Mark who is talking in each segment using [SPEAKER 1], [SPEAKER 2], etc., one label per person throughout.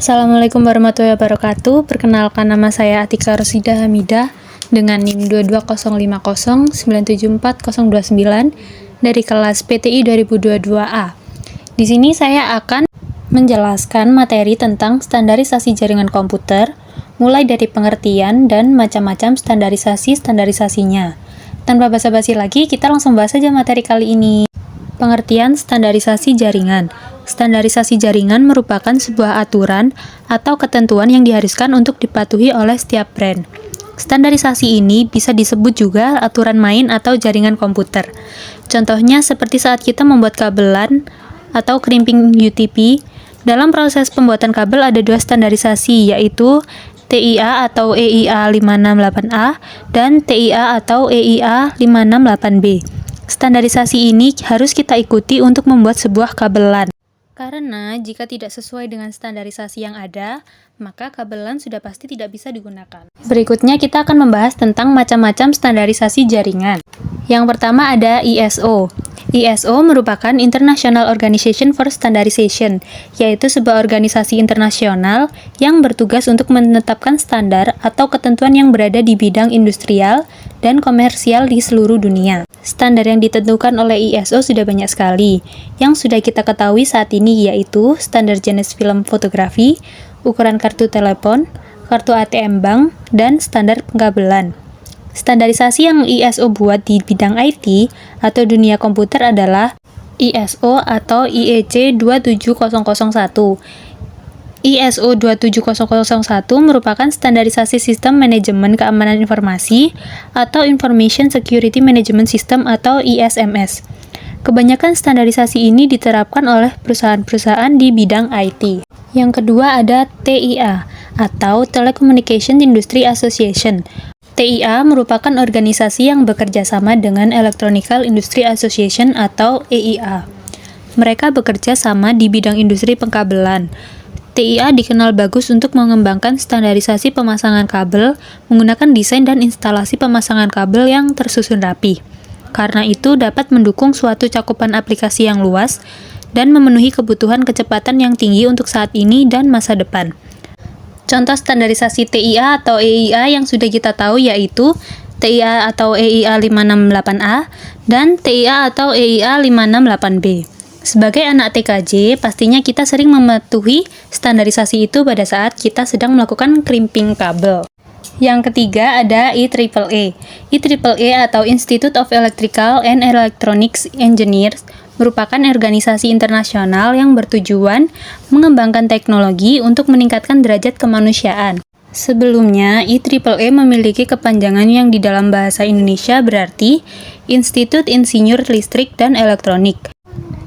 [SPEAKER 1] Assalamualaikum warahmatullahi wabarakatuh. Perkenalkan, nama saya Atika Rosida Hamidah dengan NIM 22050974029 dari kelas PTI 2022A. Di sini saya akan menjelaskan materi tentang standarisasi jaringan komputer, mulai dari pengertian dan macam-macam standarisasinya. Tanpa basa-basi lagi, kita langsung bahas saja materi kali ini. Pengertian standarisasi jaringan. Standarisasi jaringan merupakan sebuah aturan atau ketentuan yang diharuskan untuk dipatuhi oleh setiap brand. Standarisasi ini bisa disebut juga aturan main atau jaringan komputer. Contohnya seperti saat kita membuat kabelan atau crimping UTP. Dalam proses pembuatan kabel ada dua standarisasi, yaitu TIA atau EIA 568A dan TIA atau EIA 568B. Standarisasi ini harus kita ikuti untuk membuat sebuah kabelan. Karena jika tidak sesuai dengan standarisasi yang ada, maka kabelan sudah pasti tidak bisa digunakan. Berikutnya kita akan membahas tentang macam-macam standarisasi jaringan. Yang pertama ada ISO. ISO merupakan International Organization for Standardization, yaitu sebuah organisasi internasional yang bertugas untuk menetapkan standar atau ketentuan yang berada di bidang industrial dan komersial di seluruh dunia. Standar yang ditentukan oleh ISO sudah banyak sekali. Yang sudah kita ketahui saat ini yaitu standar jenis film fotografi, ukuran kartu telepon, kartu ATM bank, dan standar pengkabelan. Standarisasi yang ISO buat di bidang IT atau dunia komputer adalah ISO atau IEC 27001. ISO 27001 merupakan standarisasi sistem manajemen keamanan informasi atau Information Security Management System atau ISMS. Kebanyakan standarisasi ini diterapkan oleh perusahaan-perusahaan di bidang IT. Yang kedua ada TIA atau Telecommunication Industry Association. TIA merupakan organisasi yang bekerja sama dengan Electronic Industry Association atau EIA. Mereka bekerja sama di bidang industri pengkabelan. TIA dikenal bagus untuk mengembangkan standarisasi pemasangan kabel menggunakan desain dan instalasi pemasangan kabel yang tersusun rapi. Karena itu dapat mendukung suatu cakupan aplikasi yang luas dan memenuhi kebutuhan kecepatan yang tinggi untuk saat ini dan masa depan. Contoh standarisasi TIA atau EIA yang sudah kita tahu yaitu TIA atau EIA 568A dan TIA atau EIA 568B. Sebagai anak TKJ, pastinya kita sering mematuhi standarisasi itu pada saat kita sedang melakukan crimping kabel. Yang ketiga ada IEEE. IEEE atau Institute of Electrical and Electronics Engineers merupakan organisasi internasional yang bertujuan mengembangkan teknologi untuk meningkatkan derajat kemanusiaan. Sebelumnya, IEEE memiliki kepanjangan yang di dalam bahasa Indonesia berarti Institut Insinyur Listrik dan Elektronik.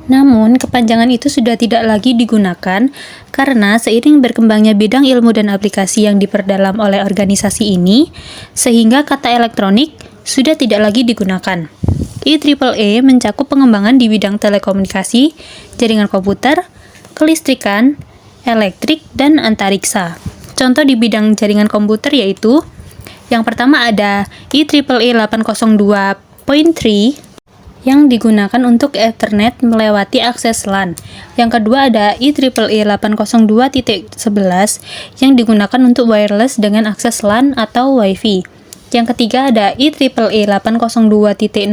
[SPEAKER 1] Namun, kepanjangan itu sudah tidak lagi digunakan karena seiring berkembangnya bidang ilmu dan aplikasi yang diperdalam oleh organisasi ini, sehingga kata elektronik sudah tidak lagi digunakan. IEEE mencakup pengembangan di bidang telekomunikasi, jaringan komputer, kelistrikan, elektrik, dan antariksa. Contoh di bidang jaringan komputer yaitu yang pertama ada IEEE 802.3 yang digunakan untuk Ethernet melewati akses LAN. Yang kedua ada IEEE 802.11 yang digunakan untuk wireless dengan akses LAN atau Wi-Fi. Yang ketiga ada IEEE 802.16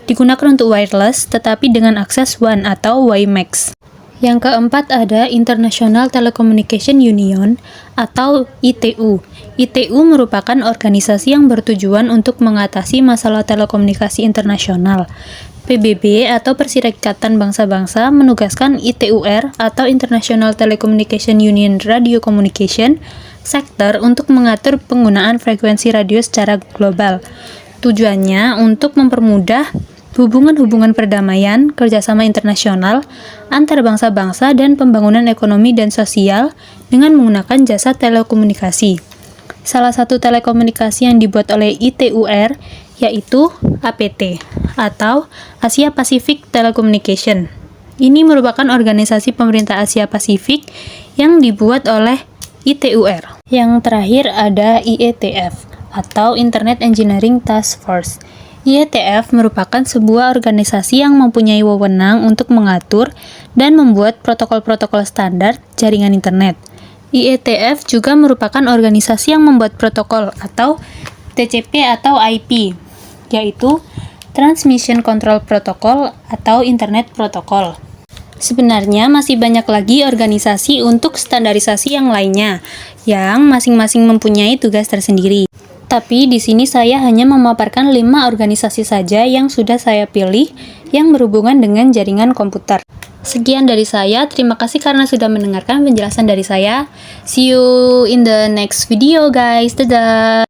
[SPEAKER 1] digunakan untuk wireless tetapi dengan akses WAN atau WiMAX. Yang keempat ada International Telecommunication Union atau ITU. ITU merupakan organisasi yang bertujuan untuk mengatasi masalah telekomunikasi internasional. PBB atau Perserikatan Bangsa-Bangsa menugaskan ITUR atau International Telecommunication Union Radio Communication Sector untuk mengatur penggunaan frekuensi radio secara global. Tujuannya untuk mempermudah hubungan-hubungan perdamaian, kerjasama internasional, antar bangsa-bangsa, dan pembangunan ekonomi dan sosial dengan menggunakan jasa telekomunikasi. Salah satu telekomunikasi yang dibuat oleh ITUR yaitu APT atau Asia Pacific Telecommunication. Ini merupakan organisasi pemerintah Asia Pasifik yang dibuat oleh ITUR. Yang terakhir ada IETF atau Internet Engineering Task Force. IETF merupakan sebuah organisasi yang mempunyai wewenang untuk mengatur dan membuat protokol-protokol standar jaringan internet. IETF juga merupakan organisasi yang membuat protokol atau TCP atau IP, yaitu Transmission Control Protocol atau Internet Protocol. Sebenarnya masih banyak lagi organisasi untuk standarisasi yang lainnya, yang masing-masing mempunyai tugas tersendiri. Tapi di sini saya hanya memaparkan 5 organisasi saja yang sudah saya pilih yang berhubungan dengan jaringan komputer. Sekian dari saya, terima kasih karena sudah mendengarkan penjelasan dari saya. See you in the next video guys, dadah!